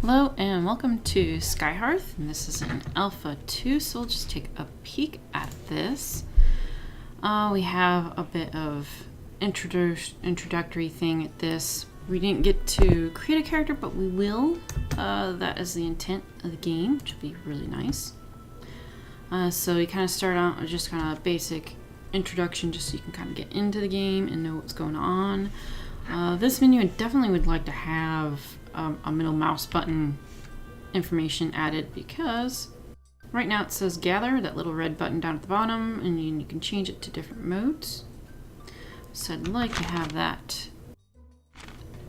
Hello and welcome to SkyHearth, and this is an Alpha 2, so we'll just take a peek at this. We have a bit of introductory thing at this. We didn't get to create a character, but we will. That is the intent of the game, which will be really nice. So we kind of start out with just kind of a basic introduction, just so you can kind of get into the game and know what's going on. This menu I definitely would like to have a middle mouse button information added, because right now it says gather, that little red button down at the bottom, and you can change it to different modes. So I'd like to have that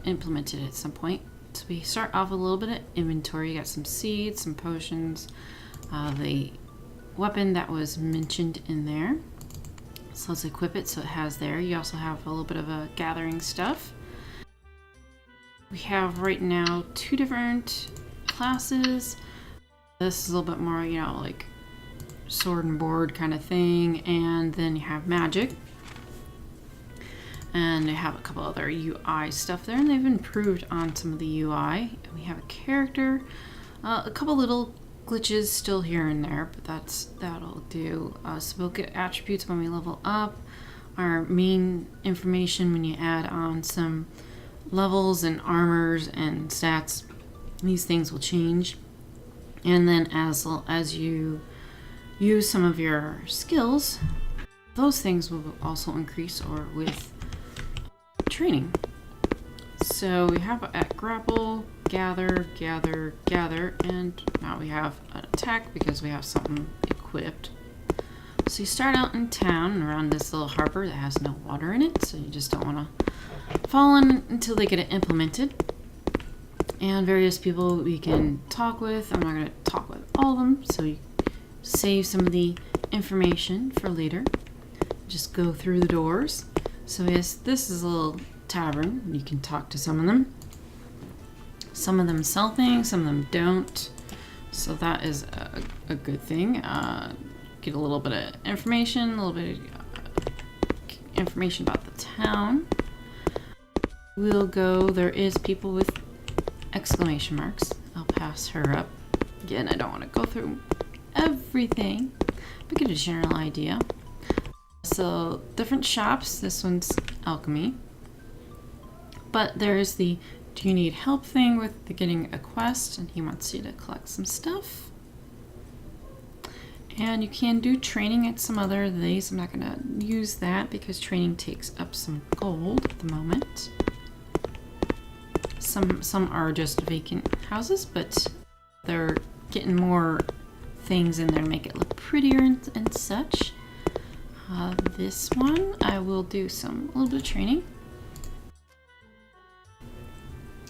implemented at some point. So we start off with a little bit of inventory. You got some seeds, some potions, the weapon that was mentioned in there. So let's equip it so it has there. You also have a little bit of a gathering stuff. We have right now 2 different classes. This is a little bit more, you know, like sword and board kind of thing. And then you have magic. And they have a couple other UI stuff there, and they've improved on some of the UI. And we have a character, a couple little glitches still here and there, but that'll do. So we'll get attributes when we level up, our main information when you add on some levels and armors and stats. These things will change, and then as you use some of your skills, those things will also increase, or with training. So we have at grapple, gather, and now we have an attack because we have something equipped. So you start out in town and around this little harbor that has no water in it, so you just don't want to fall in until they get it implemented. And various people we can talk with. I'm not going to talk with all of them, so you save some of the information for later. Just go through the doors. So yes, this is a little tavern. You can talk to some of them. Some of them sell things, some of them don't. So that is a good thing. Get a little bit of information, a little bit of information about the town. We'll go, there is people with exclamation marks. I'll pass her up. Again, I don't want to go through everything, but get a general idea. So different shops. This one's alchemy. But there's the do you need help thing with the getting a quest, and he wants you to collect some stuff. And you can do training at some other of these. I'm not going to use that because training takes up some gold at the moment. Some are just vacant houses, but they're getting more things in there to make it look prettier and such. This one I will do a little bit of training.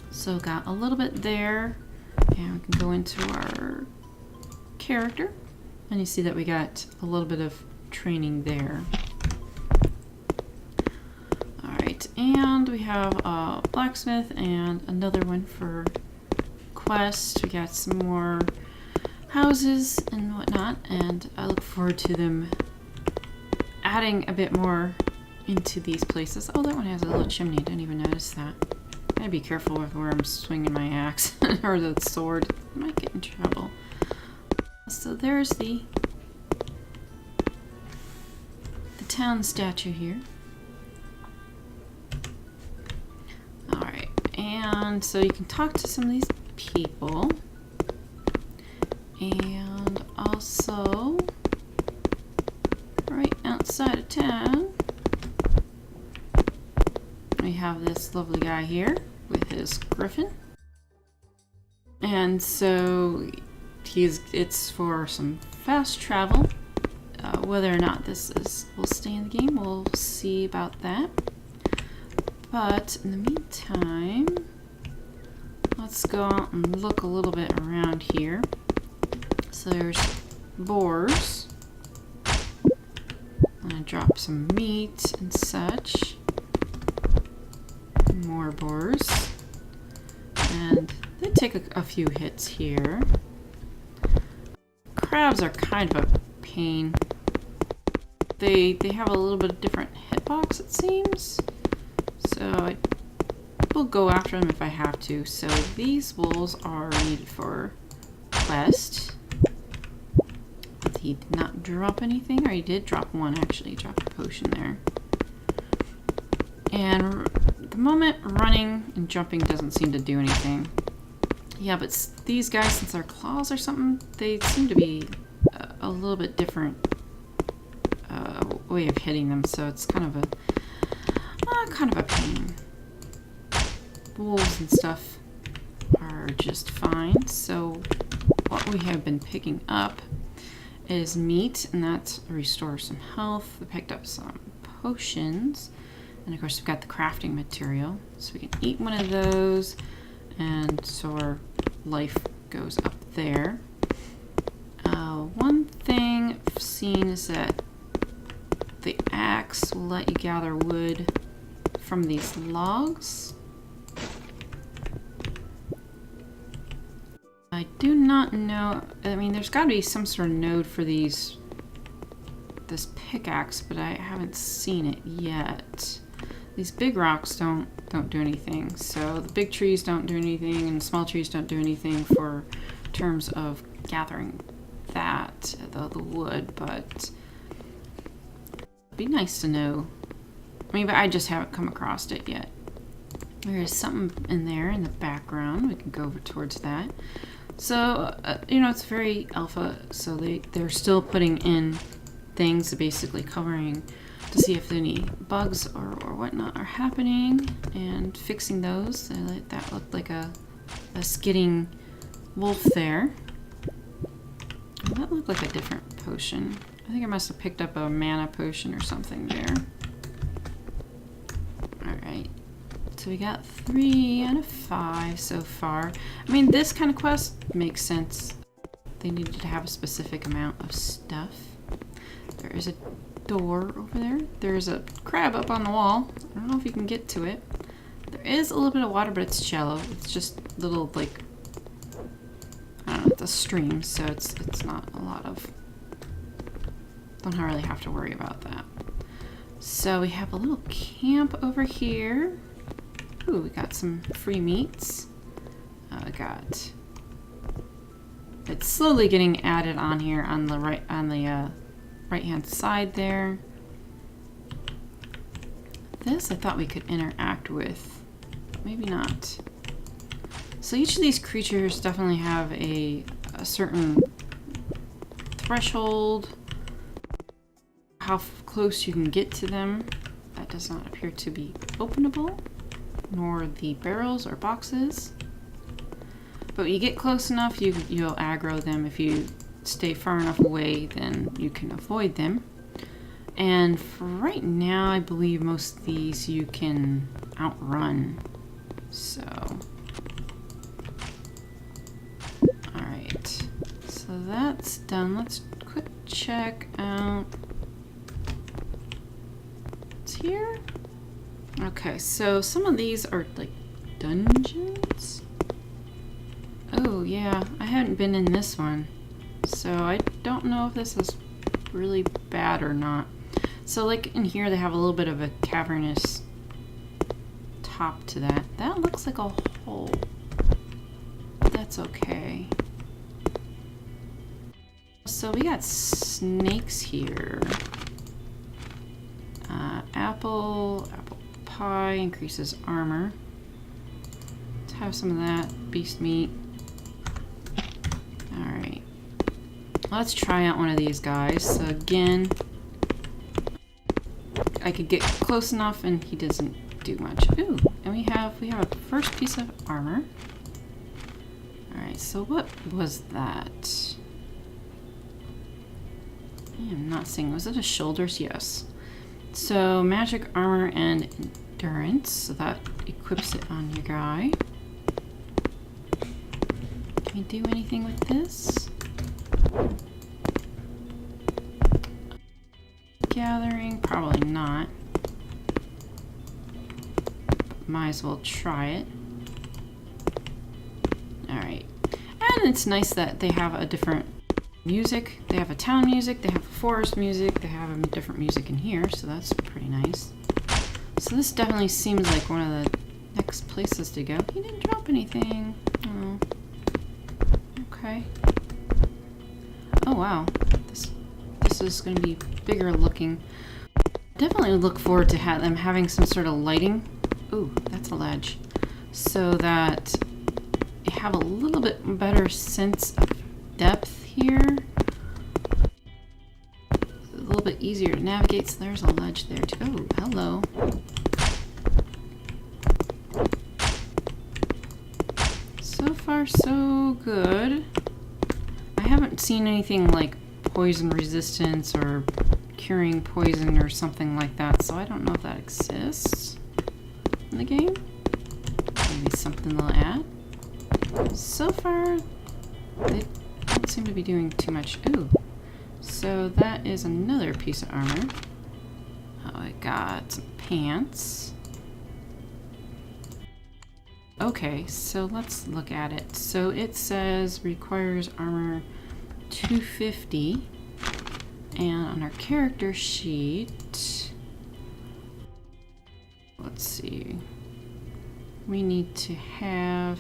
So got a little bit there, and we can go into our character, and you see that we got a little bit of training there. Alright, and we have a blacksmith and another one for quest. We got some more houses and whatnot, and I look forward to them adding a bit more into these places. Oh, that one has a little chimney. I didn't even notice that. Gotta be careful with where I'm swinging my axe or the sword. I might get in trouble. So there's the town statue here. Alright, and so you can talk to some of these people. And also, right outside of town, we have this lovely guy here with his griffin. And so it's for some fast travel. Whether or not this will stay in the game, we'll see about that. But in the meantime, let's go out and look a little bit around here. So there's boars. I'm gonna drop some meat and such. More boars. And they take a few hits here. Crabs are kind of a pain. They have a little bit of different hitbox, it seems. So I will go after them if I have to. So these wolves are needed for quest. He did not drop anything, or he did drop one actually. He dropped a potion there. And at the moment, running and jumping doesn't seem to do anything. Yeah, but these guys, since they're claws or something, they seem to be a little bit different way of hitting them. So it's kind of a pain. Wolves and stuff are just fine. So what we have been picking up is meat, and that restores some health. We picked up some potions, and of course we've got the crafting material, so we can eat one of those, and so our life goes up there. One thing I've seen is that the axe will let you gather wood from these logs. I do not know. I mean, there's got to be some sort of node for this pickaxe, but I haven't seen it yet. These big rocks don't do anything. So the big trees don't do anything, and small trees don't do anything for terms of gathering the wood. But it'd be nice to know. I mean, but I just haven't come across it yet. There is something in there in the background. We can go over towards that. So, you know, it's very alpha, so they're still putting in things, basically covering to see if any bugs or whatnot are happening, and fixing those. That looked like a skidding wolf there. That looked like a different potion. I think I must have picked up a mana potion or something there. Alright. So we got 3 out of 5 so far. I mean, this kind of quest makes sense. They needed to have a specific amount of stuff. There is a door over there. There's a crab up on the wall. I don't know if you can get to it. There is a little bit of water, but it's shallow. It's just little, like, I don't know, it's a stream, so it's not a lot of... Don't really have to worry about that. So we have a little camp over here. Ooh, we got some free meats. We got... It's slowly getting added on here on the right-hand side there. This I thought we could interact with. Maybe not. So each of these creatures definitely have a certain threshold. How close you can get to them. That does not appear to be openable, nor the barrels or boxes. But when you get close enough, you'll aggro them. If you stay far enough away, then you can avoid them. And for right now, I believe most of these you can outrun. So, alright. So that's done. Let's quick check out what's here. Okay, so some of these are like dungeons. Oh yeah, I haven't been in this one, so I don't know if this is really bad or not. So like in here they have a little bit of a cavernous top to that. That looks like a hole. That's okay. So we got snakes here. Apple pie increases armor. Let's have some of that beast meat. Alright. Let's try out one of these guys. So again, I could get close enough and he doesn't do much. Ooh, and we have a first piece of armor. Alright, so what was that? I am not seeing. Was it a shoulders? Yes. So magic armor and endurance. So that equips it on your guy. Can we do anything with this? Gathering? Probably not. Might as well try it. Alright. And it's nice that they have a different music. They have a town music, they have a forest music, they have a different music in here, so that's pretty nice. So this definitely seems like one of the next places to go. He didn't drop anything. Oh. Okay. Oh wow. This is going to be bigger looking. Definitely look forward to them having some sort of lighting. Ooh, that's a ledge. So that you have a little bit better sense of depth here. A little bit easier to navigate. So there's a ledge there too. Oh, hello. So far, so good. I haven't seen anything like poison resistance or curing poison or something like that, so I don't know if that exists in the game. Maybe something they'll add. So far, they don't seem to be doing too much. Ooh. So that is another piece of armor. Oh, I got some pants. Okay, so let's look at it. So it says requires armor 250, and on our character sheet, let's see, we need to have,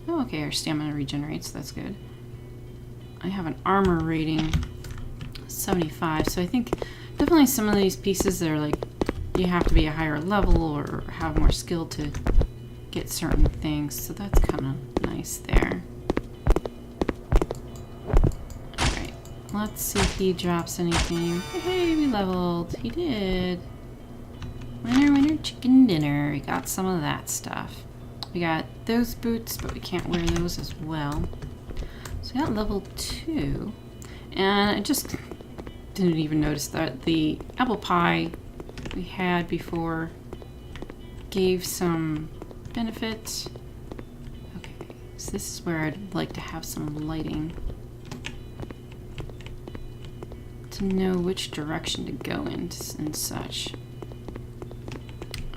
oh okay, our stamina regenerates, that's good. I have an armor rating 75, so I think definitely some of these pieces that are like, you have to be a higher level or have more skill to get certain things, so that's kind of nice there. Alright, let's see if he drops anything. Hey, we leveled. He did. Winner, winner, chicken dinner. We got some of that stuff. We got those boots, but we can't wear those as well. So we got level 2. And I just didn't even notice that the apple pie we had before gave some benefit. Okay, so this is where I'd like to have some lighting to know which direction to go in and such.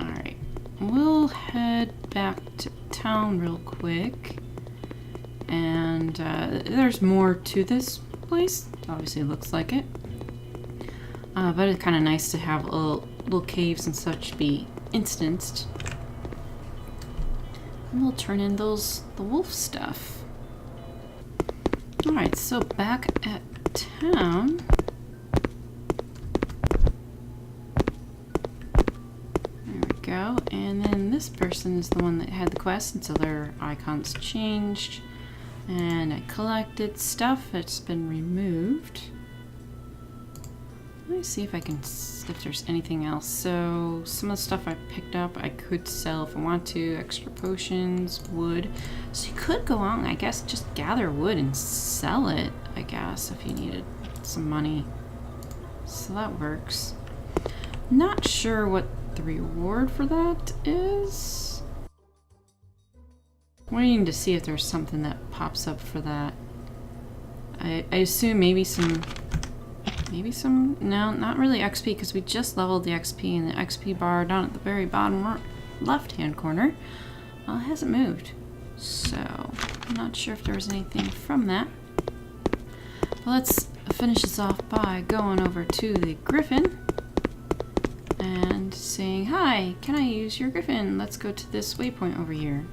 Alright, we'll head back to town real quick, and there's more to this place. Obviously it looks like it, but it's kind of nice to have little caves and such be instanced. And we'll turn in the wolf stuff. Alright, so back at town. There we go. And then this person is the one that had the quest, and so their icons changed. And I collected stuff that's been removed. Let me see if I can, if there's anything else. So some of the stuff I picked up I could sell if I want to. Extra potions, wood. So you could go on, I guess, just gather wood and sell it, I guess, if you needed some money. So that works. Not sure what the reward for that is. Waiting to see if there's something that pops up for that. I assume maybe some, no, not really XP, because we just leveled the XP, and the XP bar down at the very bottom left-hand corner hasn't moved. So, I'm not sure if there was anything from that. Well, let's finish this off by going over to the Griffin and saying, hi, can I use your Griffin? Let's go to this waypoint over here.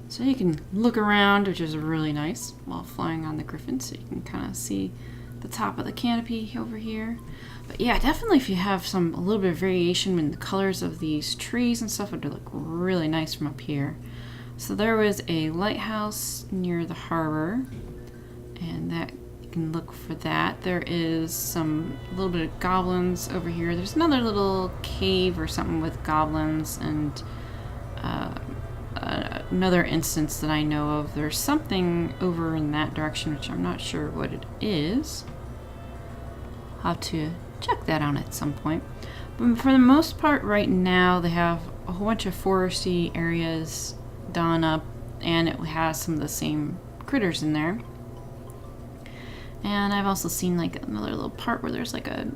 So you can look around, which is really nice, while flying on the Griffin, so you can kind of see the top of the canopy over here. But yeah, definitely if you have a little bit of variation in the colors of these trees and stuff, it would look really nice from up here. So there was a lighthouse near the harbor, and that you can look for that. There is a little bit of goblins over here. There's another little cave or something with goblins, and another instance that I know of. There's something over in that direction, which I'm not sure what it is. I'll have to check that out at some point. But for the most part right now, they have a whole bunch of foresty areas done up, and it has some of the same critters in there. And I've also seen like another little part where there's like a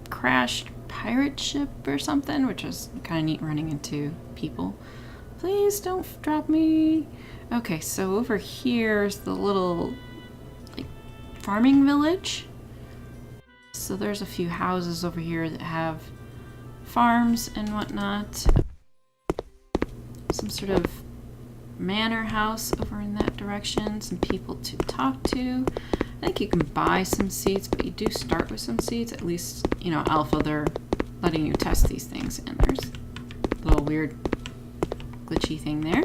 crashed pirate ship or something, which is kind of neat, running into people. Please don't drop me. Okay, so over here is the little like farming village. So there's a few houses over here that have farms and whatnot. some sort of manor house over in that direction, some people to talk to. I think you can buy some seeds, but you do start with some seeds. At least, you know, alpha, they're letting you test these things, and there's a little weird glitchy thing there.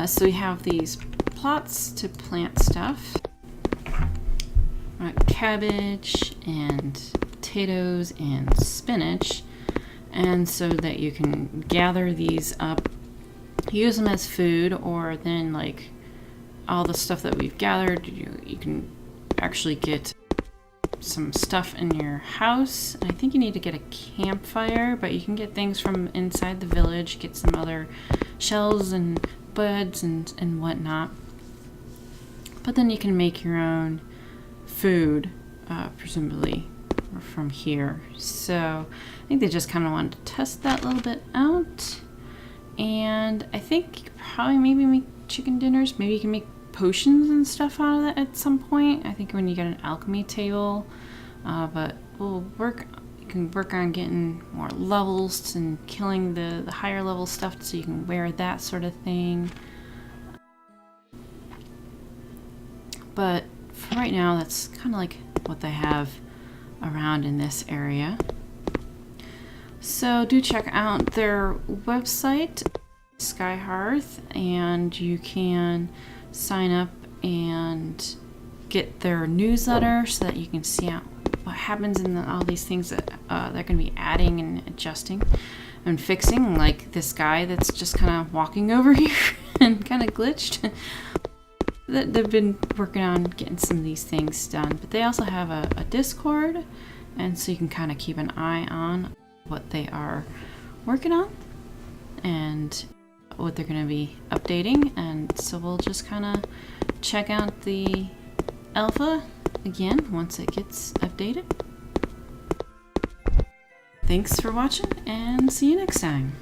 So we have these plots to plant stuff. Cabbage and potatoes and spinach, and so that you can gather these up, use them as food, or then like all the stuff that we've gathered, you can actually get some stuff in your house. I think you need to get a campfire, but you can get things from inside the village, get some other shells and buds and whatnot. But then you can make your own food, presumably from here. So I think they just kind of wanted to test that a little bit out. And I think you could probably maybe make chicken dinners. Maybe you can make potions and stuff out of that at some point. I think when you get an alchemy table. But you can work on getting more levels and killing the higher level stuff so you can wear that sort of thing. But for right now, that's kind of like what they have around in this area. So do check out their website, SkyHearth, and you can sign up and get their newsletter so that you can see out what happens in all these things that they're going to be adding and adjusting and fixing, like this guy that's just kind of walking over here and kind of glitched. They've been working on getting some of these things done, but they also have a Discord, and so you can kind of keep an eye on what they are working on and what they're going to be updating. And so we'll just kind of check out the alpha again once it gets updated. Thanks for watching, and see you next time.